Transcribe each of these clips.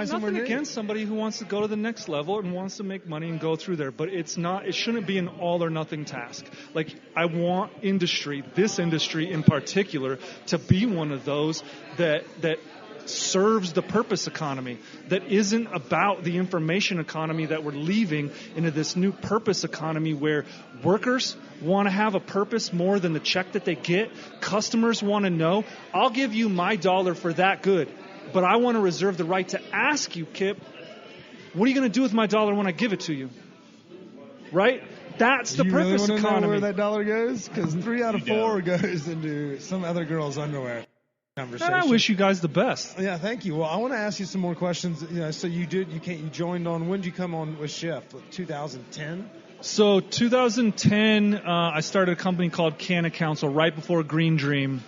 guys nothing in against somebody who wants to go to the next level and wants to make money and go through there, but it shouldn't be an all or nothing task. Like, I want this industry in particular, to be one of those that serves the purpose economy, that isn't about the information economy that we're leaving into this new purpose economy where workers want to have a purpose more than the check that they get. Customers want to know, I'll give you my dollar for that good, but I want to reserve the right to ask you, Kip, what are you going to do with my dollar when I give it to you? Right? That's the purpose economy. Do you really want to know where that dollar goes? Because 3 out of 4 goes into some other girl's underwear. Conversation. I wish you guys the best. Yeah, thank you. Well, I want to ask you some more questions. So you joined on, when did you come on with Shift? 2010? So 2010, I started a company called Canna Council right before Green Dream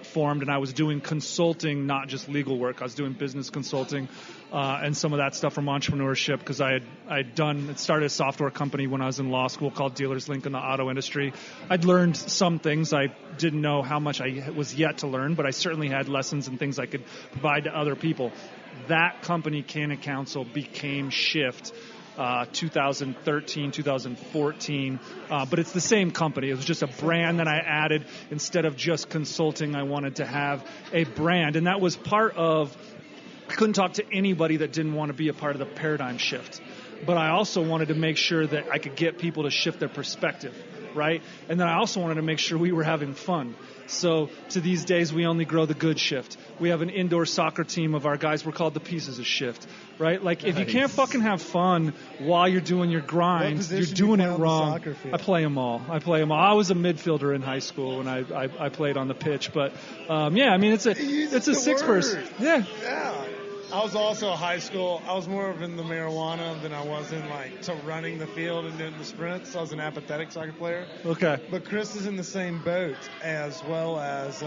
formed, and I was doing consulting, not just legal work. I was doing business consulting and some of that stuff from entrepreneurship, because I had started a software company when I was in law school called Dealers Link in the auto industry. I'd learned some things. I didn't know how much I was yet to learn, but I certainly had lessons and things I could provide to other people. That company, Canna Council, became Shift. 2013, 2014, but it's the same company. It was just a brand that I added. Instead of just consulting, I wanted to have a brand, and that was part of, I couldn't talk to anybody that didn't want to be a part of the paradigm shift, but I also wanted to make sure that I could get people to shift their perspective, right? And then I also wanted to make sure we were having fun. So to these days, we only grow the good shift. We have an indoor soccer team of our guys. We're called the Pieces of Shift, right? Like, if you can't fucking have fun while you're doing your grind, you're doing it wrong. I play them all. I was a midfielder in high school, and I played on the pitch. But, yeah, I mean, it's a six-person. Yeah. I was also a high school. I was more of in the marijuana than I was in, running the field and doing the sprints. I was an apathetic soccer player. Okay. But Chris is in the same boat, as well as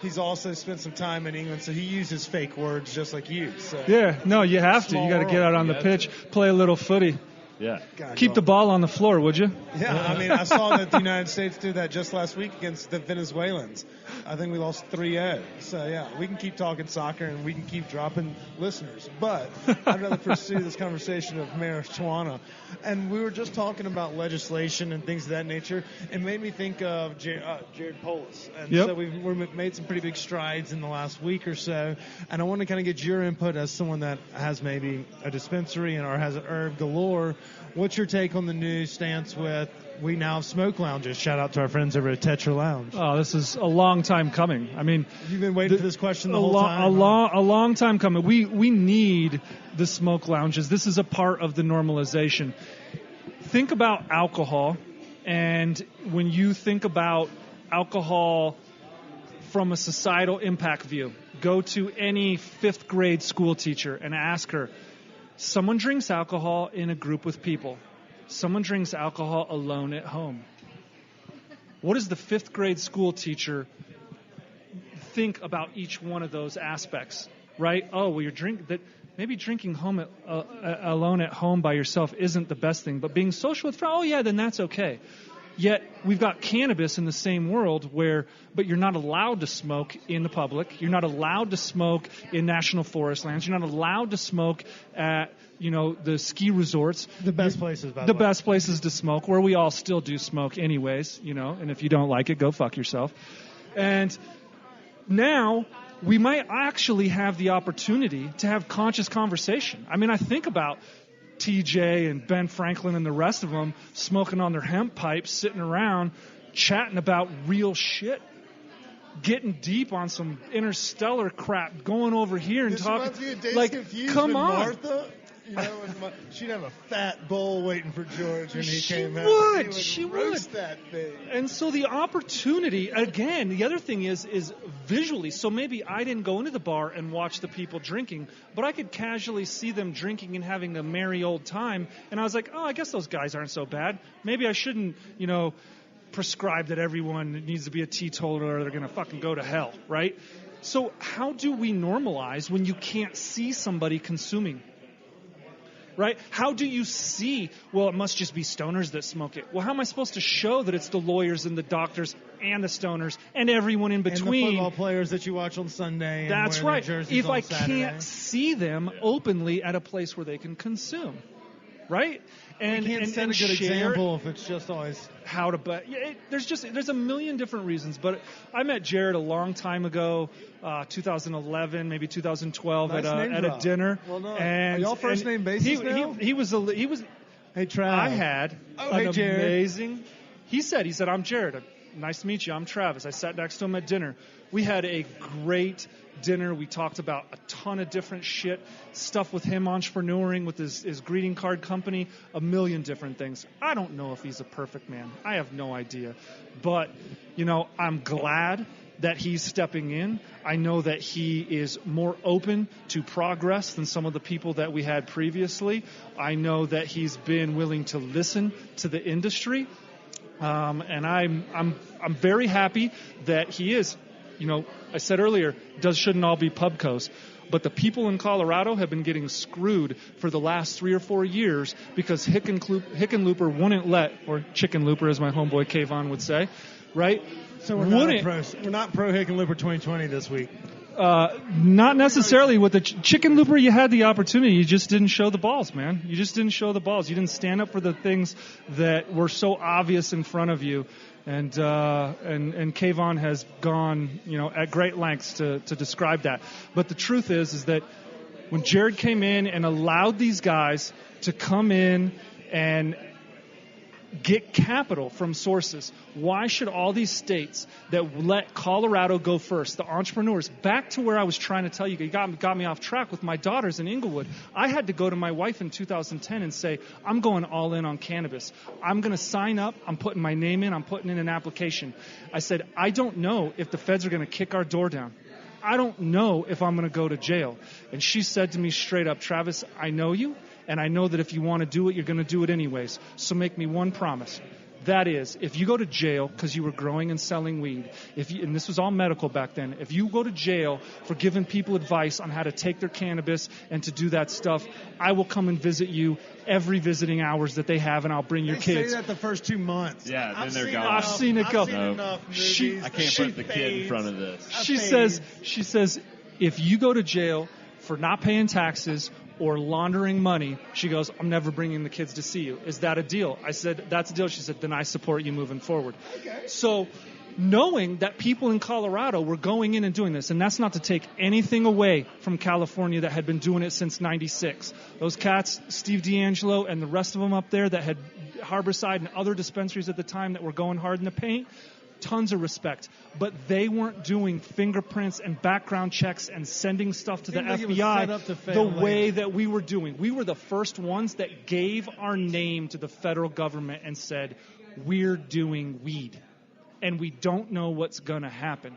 he's also spent some time in England, so he uses fake words just like you. So. Yeah, no, you have to. You got to get out on the pitch, play a little footy. Yeah. Keep the ball on the floor, would you? Yeah, I mean, I saw that the United States did that just last week against the Venezuelans. I think we lost 3-0. So, yeah, we can keep talking soccer and we can keep dropping listeners. But I'd rather pursue this conversation of marijuana. And we were just talking about legislation and things of that nature. It made me think of Jared Polis. And so we've made some pretty big strides in the last week or so. And I want to kind of get your input as someone that has maybe a dispensary or has an herb galore. What's your take on the new stance with, we now have smoke lounges? Shout out to our friends over at Tetra Lounge. Oh, this is a long time coming. I mean, you've been waiting for this question the whole time. A long time coming. We need the smoke lounges. This is a part of the normalization. Think about alcohol, and when you think about alcohol from a societal impact view, go to any 5th grade school teacher and ask her, someone drinks alcohol in a group with people. Someone drinks alcohol alone at home. What does the 5th grade school teacher think about each one of those aspects, right? Oh, well, maybe drinking alone at home by yourself isn't the best thing, but being social with friends, oh yeah, then that's okay. Yet we've got cannabis in the same world but you're not allowed to smoke in the public. You're not allowed to smoke in national forest lands. You're not allowed to smoke at, the ski resorts. The best places, by the way. The best places to smoke, where we all still do smoke anyways, and if you don't like it, go fuck yourself. And now we might actually have the opportunity to have conscious conversation. I mean, I think about TJ and Ben Franklin and the rest of them smoking on their hemp pipes, sitting around, chatting about real shit, getting deep on some interstellar crap, going over here and talking. Come on. Martha, she'd have a fat bowl waiting for George when he came out. She would. Roast that thing. And so the opportunity, again, the other thing is visually. So maybe I didn't go into the bar and watch the people drinking, but I could casually see them drinking and having a merry old time. And I was like, oh, I guess those guys aren't so bad. Maybe I shouldn't, prescribe that everyone needs to be a teetotaler or they're going to fucking go to hell, right? So how do we normalize when you can't see somebody consuming? right? How do you see, well, it must just be stoners that smoke it. Well, how am I supposed to show that it's the lawyers and the doctors and the stoners and everyone in between? And the football players that you watch on Sunday. That's and right. If I Saturday. can't see them openly at a place where they can consume, right? And you can't set a good example if it's just always how to. But there's a million different reasons. But I met Jared a long time ago, 2011, maybe 2012, nice at a dinner. Well, no. And, are y'all first name basis now? He was. Hey, Trav. I had hey, Jared. amazing. He said, I'm Jared. Nice to meet you. I'm Travis. I sat next to him at dinner. We had a great dinner. We talked about a ton of different shit, stuff with him entrepreneuring with his greeting card company, a million different things. I don't know if he's a perfect man. I have no idea. But, I'm glad that he's stepping in. I know that he is more open to progress than some of the people that we had previously. I know that he's been willing to listen to the industry. And I'm very happy that he is. I said earlier, shouldn't all be pubcos. But the people in Colorado have been getting screwed for the last 3 or 4 years because CHickenlooper wouldn't let, or CHickenlooper as my homeboy Kayvon would say, right? So we're not pro CHickenlooper 2020 this week. Not necessarily. With the CHickenlooper, you had the opportunity. You just didn't show the balls, man. You just didn't show the balls. You didn't stand up for the things that were so obvious in front of you. And Kayvon has gone, at great lengths to describe that. But the truth is that when Jared came in and allowed these guys to come in and get capital from sources, why should all these states that let Colorado go first, the entrepreneurs, back to where I was trying to tell you, got me off track with my daughters in Inglewood. I had to go to my wife in 2010 and say, I'm going all in on cannabis. I'm going to sign up. I'm putting my name in. I'm putting in an application. I said, I don't know if the feds are going to kick our door down. I don't know if I'm going to go to jail. And she said to me straight up, Travis, I know you. And I know that if you want to do it, you're going to do it anyways. So make me one promise. That is, if you go to jail because you were growing and selling weed, and this was all medical back then, if you go to jail for giving people advice on how to take their cannabis and to do that stuff, I will come and visit you every visiting hours that they have, and I'll bring your kids. Say that the first 2 months. Yeah, then they're gone. I've seen it go. I've seen enough movies. I can't put the kid in front of this. She says, if you go to jail for not paying taxes or laundering money, she goes, I'm never bringing the kids to see you. Is that a deal? I said, that's a deal. She said, then I support you moving forward. Okay. So knowing that people in Colorado were going in and doing this, and that's not to take anything away from California that had been doing it since 96. Those cats, Steve D'Angelo and the rest of them up there that had Harborside and other dispensaries at the time that were going hard in the paint, tons of respect. But they weren't doing fingerprints and background checks and sending stuff to the FBI the way that we were doing. We were the first ones that gave our name to the federal government and said, we're doing weed. And we don't know what's going to happen.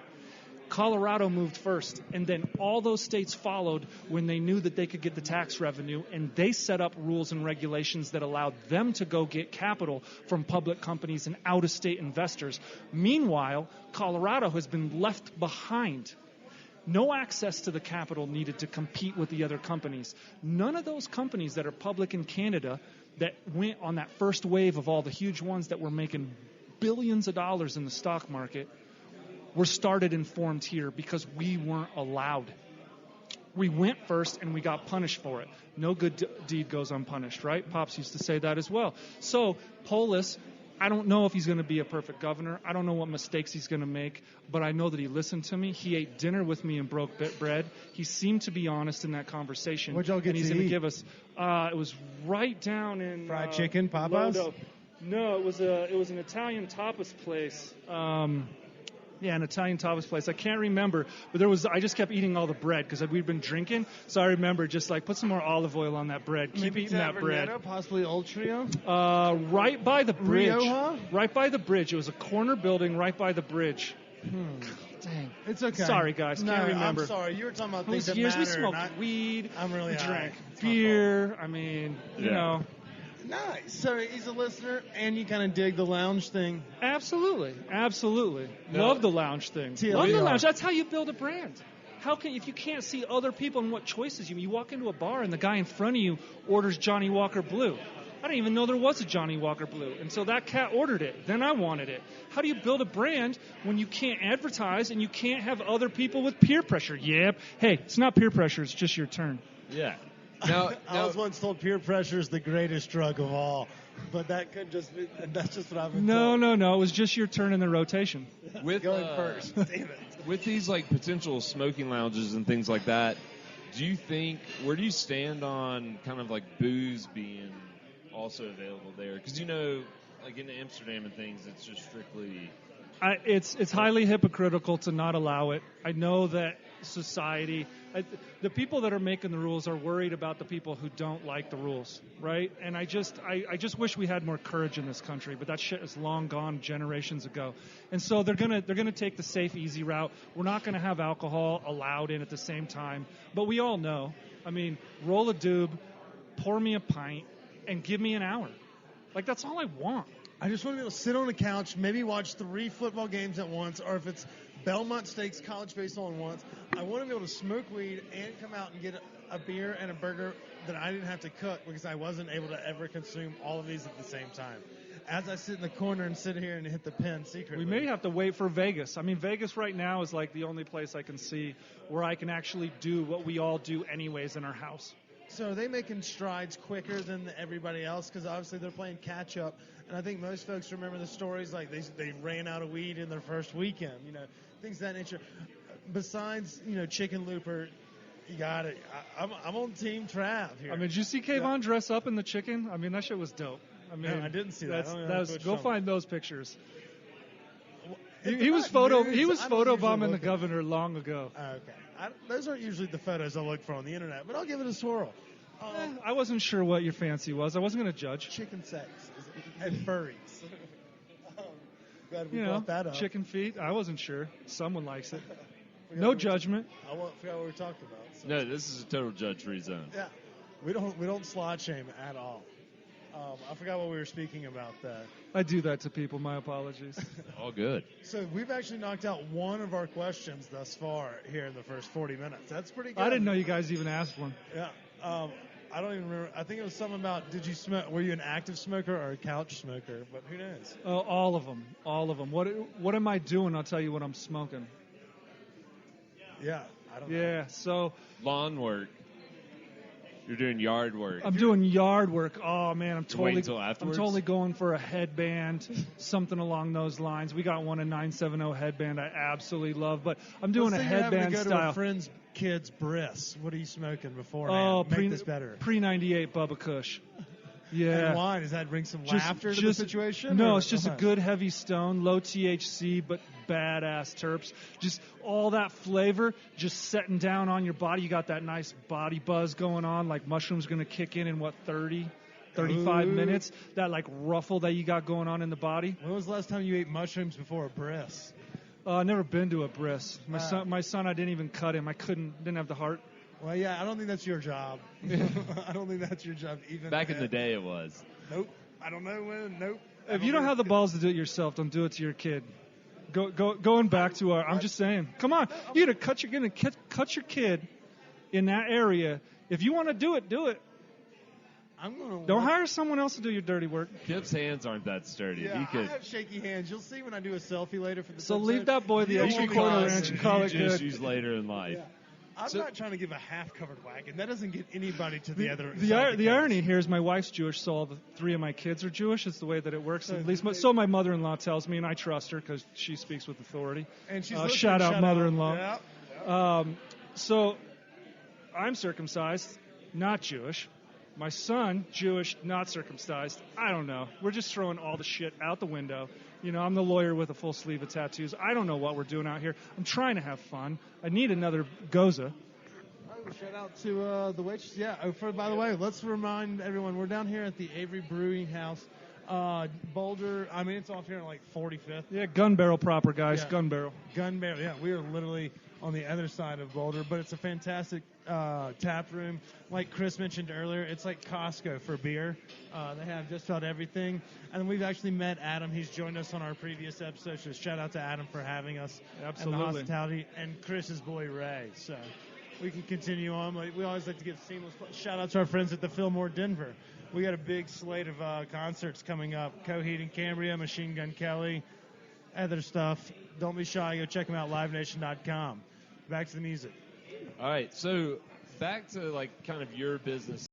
Colorado moved first, and then all those states followed when they knew that they could get the tax revenue, and they set up rules and regulations that allowed them to go get capital from public companies and out-of-state investors. Meanwhile, Colorado has been left behind. No access to the capital needed to compete with the other companies. None of those companies that are public in Canada that went on that first wave of all the huge ones that were making billions of dollars in the stock market were started and formed here because we weren't allowed. We went first and we got punished for it. No good deed goes unpunished, right? Pops used to say that as well. So Polis, I don't know if he's going to be a perfect governor. I don't know what mistakes he's going to make, but I know that he listened to me. He ate dinner with me and broke bread. He seemed to be honest in that conversation. What'd y'all get and he's to going eat? to give us. It was right down in fried chicken, Papa's. No, it was an Italian tapas place. Yeah, an Italian tapas place. I can't remember, but I just kept eating all the bread because we'd been drinking. So I remember just like, put some more olive oil on that bread. Keep eating that bread. Possibly Old Trio? Right by the bridge. Rioja? Right by the bridge. It was a corner building right by the bridge. Dang. It's okay. Sorry, guys. Can't remember. I'm sorry. You were talking about It was things that years. matter. We smoked weed. I'm really we high. drank It's beer. I mean, you know. Nice. So he's a listener, and you kind of dig the lounge thing. Absolutely. No. Love the lounge thing. TLDR. Love the lounge. That's how you build a brand. if you can't see other people and what choices you walk into a bar and the guy in front of you orders Johnny Walker Blue. I didn't even know there was a Johnny Walker Blue until that cat ordered it. Then I wanted it. How do you build a brand when you can't advertise and you can't have other people with peer pressure? Yep. Hey, it's not peer pressure. It's just your turn. Yeah. I was once told peer pressure is the greatest drug of all, but that could just be, that's just what I've been told. No. It was just your turn in the rotation. With going first. Damn it. With these like potential smoking lounges and things like that, where do you stand on kind of like booze being also available there? Because like in Amsterdam and things, it's just strictly. It's highly hypocritical to not allow it. I know that society, the people that are making the rules are worried about the people who don't like the rules, right? And I just wish we had more courage in this country, but that shit is long gone generations ago. And so they're gonna take the safe, easy route. We're not gonna have alcohol allowed in at the same time. But we all know, roll a doob, pour me a pint, and give me an hour. Like, that's all I want. I just want to be able to sit on the couch, maybe watch 3 football games at once, or if it's Belmont Stakes college baseball at once, I want to be able to smoke weed and come out and get a beer and a burger that I didn't have to cook because I wasn't able to ever consume all of these at the same time. As I sit in the corner and sit here and hit the pen secretly. We may have to wait for Vegas. Vegas right now is like the only place I can see where I can actually do what we all do anyways in our house. So are they making strides quicker than everybody else? Because obviously they're playing catch up. And I think most folks remember the stories like they ran out of weed in their first weekend, things of that nature. Besides, CHickenlooper, you got it. I'm on Team Trav here. Did you see Kayvon dress up in the chicken? That shit was dope. No, I didn't see that. Go find those pictures. He was photobombing the governor long ago. Okay. Those aren't usually the photos I look for on the internet, but I'll give it a swirl. I wasn't sure what your fancy was. I wasn't going to judge. Chicken sex and furries. Glad we brought that up. Chicken feet. I wasn't sure. Someone likes it. No judgment. I forgot what we talked about. So. No, this is a total judge-free zone. Yeah, we don't slut shame at all. I forgot what we were speaking about. I do that to people. My apologies. All good. So we've actually knocked out one of our questions thus far here in the first 40 minutes. That's pretty good. I didn't know you guys even asked one. Yeah. I don't even remember. I think it was something about, did you smoke? Were you an active smoker or a couch smoker? But who knows? Oh, all of them. What am I doing? I'll tell you what I'm smoking. Yeah, I don't know. Yeah, so lawn work. You're doing yard work. I'm doing yard work. Oh man, I'm totally going for a headband, something along those lines. We got one, a 970 headband I absolutely love, but I'm doing a headband to go style. To a friend's kid's bris. What are you smoking before? Make this better. Pre-98 Bubba Kush. Yeah. And why? Does that bring some laughter to the situation? No, it's just a good heavy stone, low THC, but badass terps. Just all that flavor just setting down on your body. You got that nice body buzz going on, like mushrooms going to kick in 35 minutes. That like ruffle that you got going on in the body. When was the last time you ate mushrooms before a bris? I've never been to a bris. My son, I didn't even cut him. Didn't have the heart. Well, yeah, I don't think that's your job. I don't think that's your job even. Back in the day, it was. Nope. I don't know when. Nope. If you don't have the balls to do it yourself, don't do it to your kid. Going back to I'm just saying. Come on, you're gonna cut your kid in that area. If you want to do it, do it. Don't hire someone else to do your dirty work. Kip's hands aren't that sturdy. Yeah, I have shaky hands. You'll see when I do a selfie later for the. So leave that boy the extra quarter inch and call it good. Issues later in life. Yeah. I'm not trying to give a half-covered wagon. That doesn't get anybody to the other. The irony here is my wife's Jewish, so all the 3 of my kids are Jewish. It's the way that it works. At least, so my mother-in-law tells me, and I trust her because she speaks with authority. And she's shout out mother-in-law. Yeah. So I'm circumcised, not Jewish. My son, Jewish, not circumcised. I don't know. We're just throwing all the shit out the window. I'm the lawyer with a full sleeve of tattoos. I don't know what we're doing out here. I'm trying to have fun. I need another Goza. Shout out to the waitress. Yeah. By the way, let's remind everyone, we're down here at the Avery Brewing House. Boulder, it's off here on like 45th. Yeah, gun barrel proper, guys. Yeah. Gun barrel. Gun barrel, yeah. We are literally on the other side of Boulder. But it's a fantastic tap room. Like Chris mentioned earlier, it's like Costco for beer. They have just about everything. And we've actually met Adam. He's joined us on our previous episode. So shout out to Adam for having us. Absolutely. And the hospitality. And Chris's boy Ray. So we can continue on. We always like to give seamless shout out to our friends at the Fillmore Denver. We got a big slate of concerts coming up. Coheed and Cambria, Machine Gun Kelly, other stuff. Don't be shy. Go check them out, livenation.com. Back to the music. All right, so back to like kind of your business